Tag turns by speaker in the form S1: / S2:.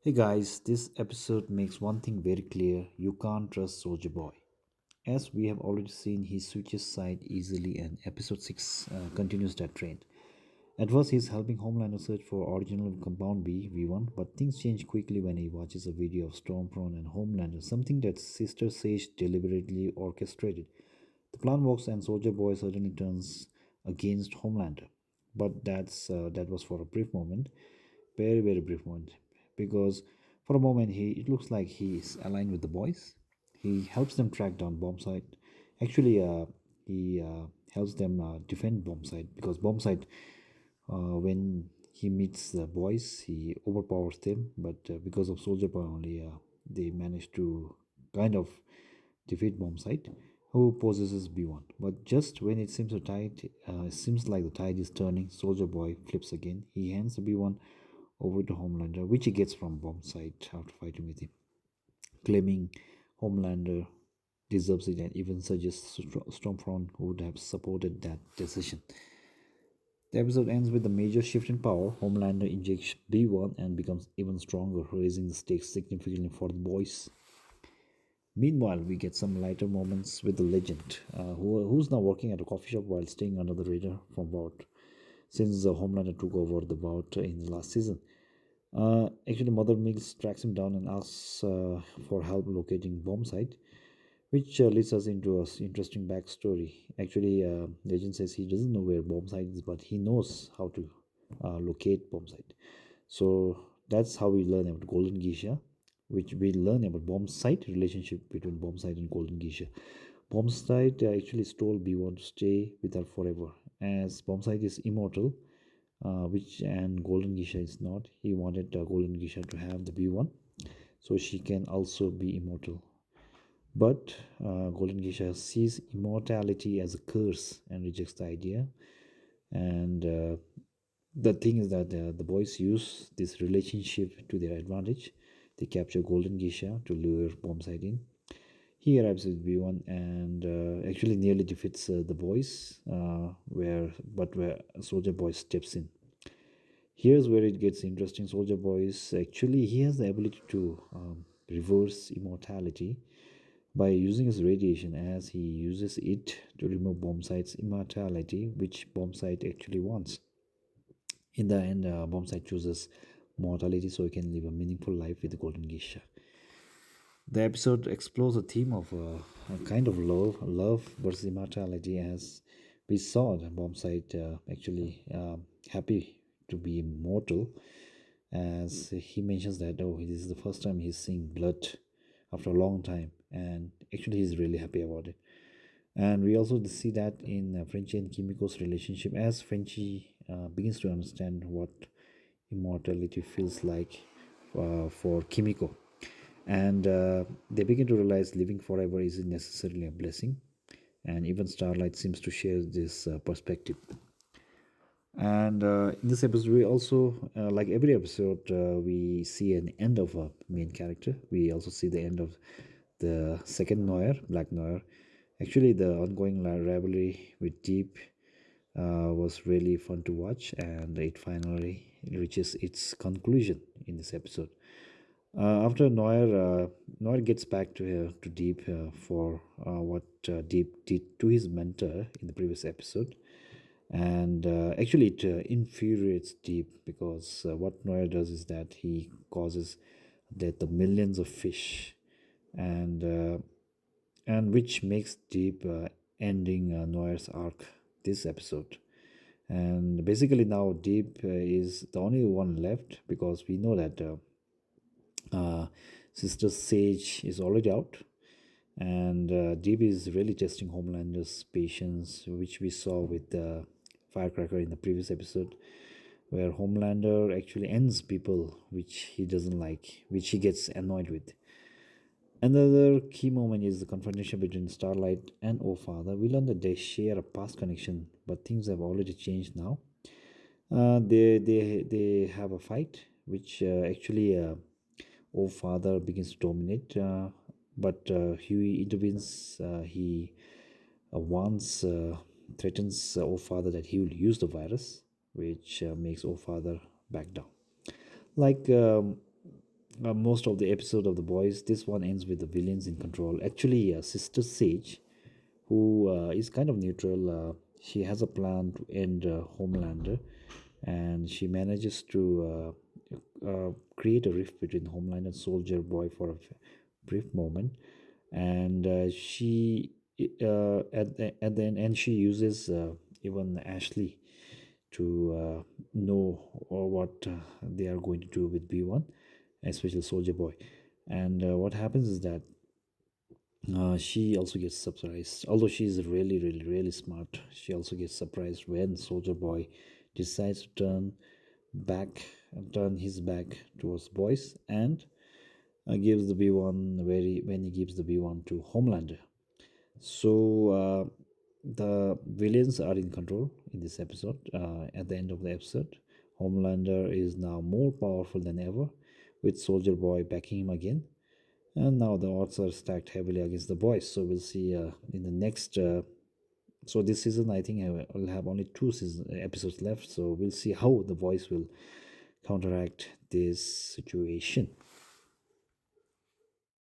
S1: Hey guys, this episode makes one thing very clear: you can't trust Soldier Boy. As we have already seen, he switches side easily, and episode 6 continues that trend. At first, he's helping Homelander search for original Compound B V1, but things change quickly when he watches a video of Stormfront and Homelander, something that Sister Sage deliberately orchestrated. The plan works, and Soldier Boy suddenly turns against Homelander. But that was for a brief moment, very brief moment, because for a moment it looks like he is aligned with the boys. He helps them track down Bombsight. Actually, he helps them defend Bombsight because Bombsight, when he meets the boys, he overpowers them. But because of Soldier Boy only, they manage to kind of defeat Bombsight, who possesses B1. But just when it seems like the tide is turning, Soldier Boy flips again. He hands the B1 over to Homelander, which he gets from Bombsight after fighting with him, claiming Homelander deserves it and even suggests Stormfront would have supported that decision. The episode ends with a major shift in power. Homelander injects B1 and becomes even stronger, raising the stakes significantly for the boys. Meanwhile, we get some lighter moments with the legend, who's now working at a coffee shop while staying under the radar from Bout, since Homelander took over the Bout in the last season. Actually, Mother Mills tracks him down and asks for help locating Bombsight, which leads us into an interesting backstory. Actually, Legend says he doesn't know where Bombsight is, but he knows how to locate Bombsight. So that's how we learn about Golden Geisha, which we learn about Bombsight, relationship between Bombsight and Golden Geisha. Bombsight actually stole B1 to stay with her forever, as Bombsight is immortal, which and Golden Geisha is not. He wanted Golden Geisha to have the B1 so she can also be immortal. But Golden Geisha sees immortality as a curse and rejects the idea. And the thing is that the boys use this relationship to their advantage. They capture Golden Geisha to lure Bombsight in. He arrives with B1 and actually nearly defeats the boys, where Soldier Boy steps in. Here's where it gets interesting. Soldier Boy is actually he has the ability to reverse immortality by using his radiation, as he uses it to remove Bombsight's immortality, which Bombsight actually wants. In the end, Bombsight chooses mortality so he can live a meaningful life with the Golden Geisha. The episode explores a theme of a kind of love versus immortality, as we saw the Bombsight actually happy to be immortal, as he mentions that this is the first time he's seeing blood after a long time, and actually he's really happy about it. And we also see that in Frenchie and Kimiko's relationship, as Frenchie begins to understand what immortality feels like for Kimiko, and they begin to realize living forever isn't necessarily a blessing, and even Starlight seems to share this perspective. And in this episode, we also, like every episode, we see an end of a main character. We also see the end of the second Noir, Black Noir. Actually, the ongoing rivalry with Deep was really fun to watch, and it finally reaches its conclusion in this episode. After Noir gets back to Deep for what Deep did to his mentor in the previous episode, and actually it infuriates Deep because what Noir does is that he causes death of millions of fish, and which makes Deep ending Noir's arc this episode. And basically now Deep is the only one left because we know that Sister Sage is already out, and Deep is really testing Homelander's patience, which we saw with the Firecracker in the previous episode, where Homelander actually ends people which he doesn't like, which he gets annoyed with. Another key moment is the confrontation between Starlight and O Father. We learn that they share a past connection, but things have already changed now. They have a fight, which actually O Father begins to dominate, but Huey intervenes. He once threatens O Father that he will use the virus, which makes O Father back down. Like most of the episode of The Boys. This one ends with the villains in control. Actually, Sister Sage, who is kind of neutral, she has a plan to end Homelander, and she manages to create a rift between Homelander and Soldier Boy for a brief moment, and at the end, and she uses even Ashley to know what they are going to do with B1, especially Soldier Boy. And what happens is that she also gets surprised. Although she is really, really, really smart, she also gets surprised when Soldier Boy decides to back turn his back towards boys and gives the B1 very when he gives the B1 to Homelander. So the villains are in control in this episode. At the end of the episode, Homelander is now more powerful than ever, with Soldier Boy backing him again. And now the odds are stacked heavily against the boys. So we'll see in the next. So this season, I think I will have only episodes left. So we'll see how the boys will counteract this situation.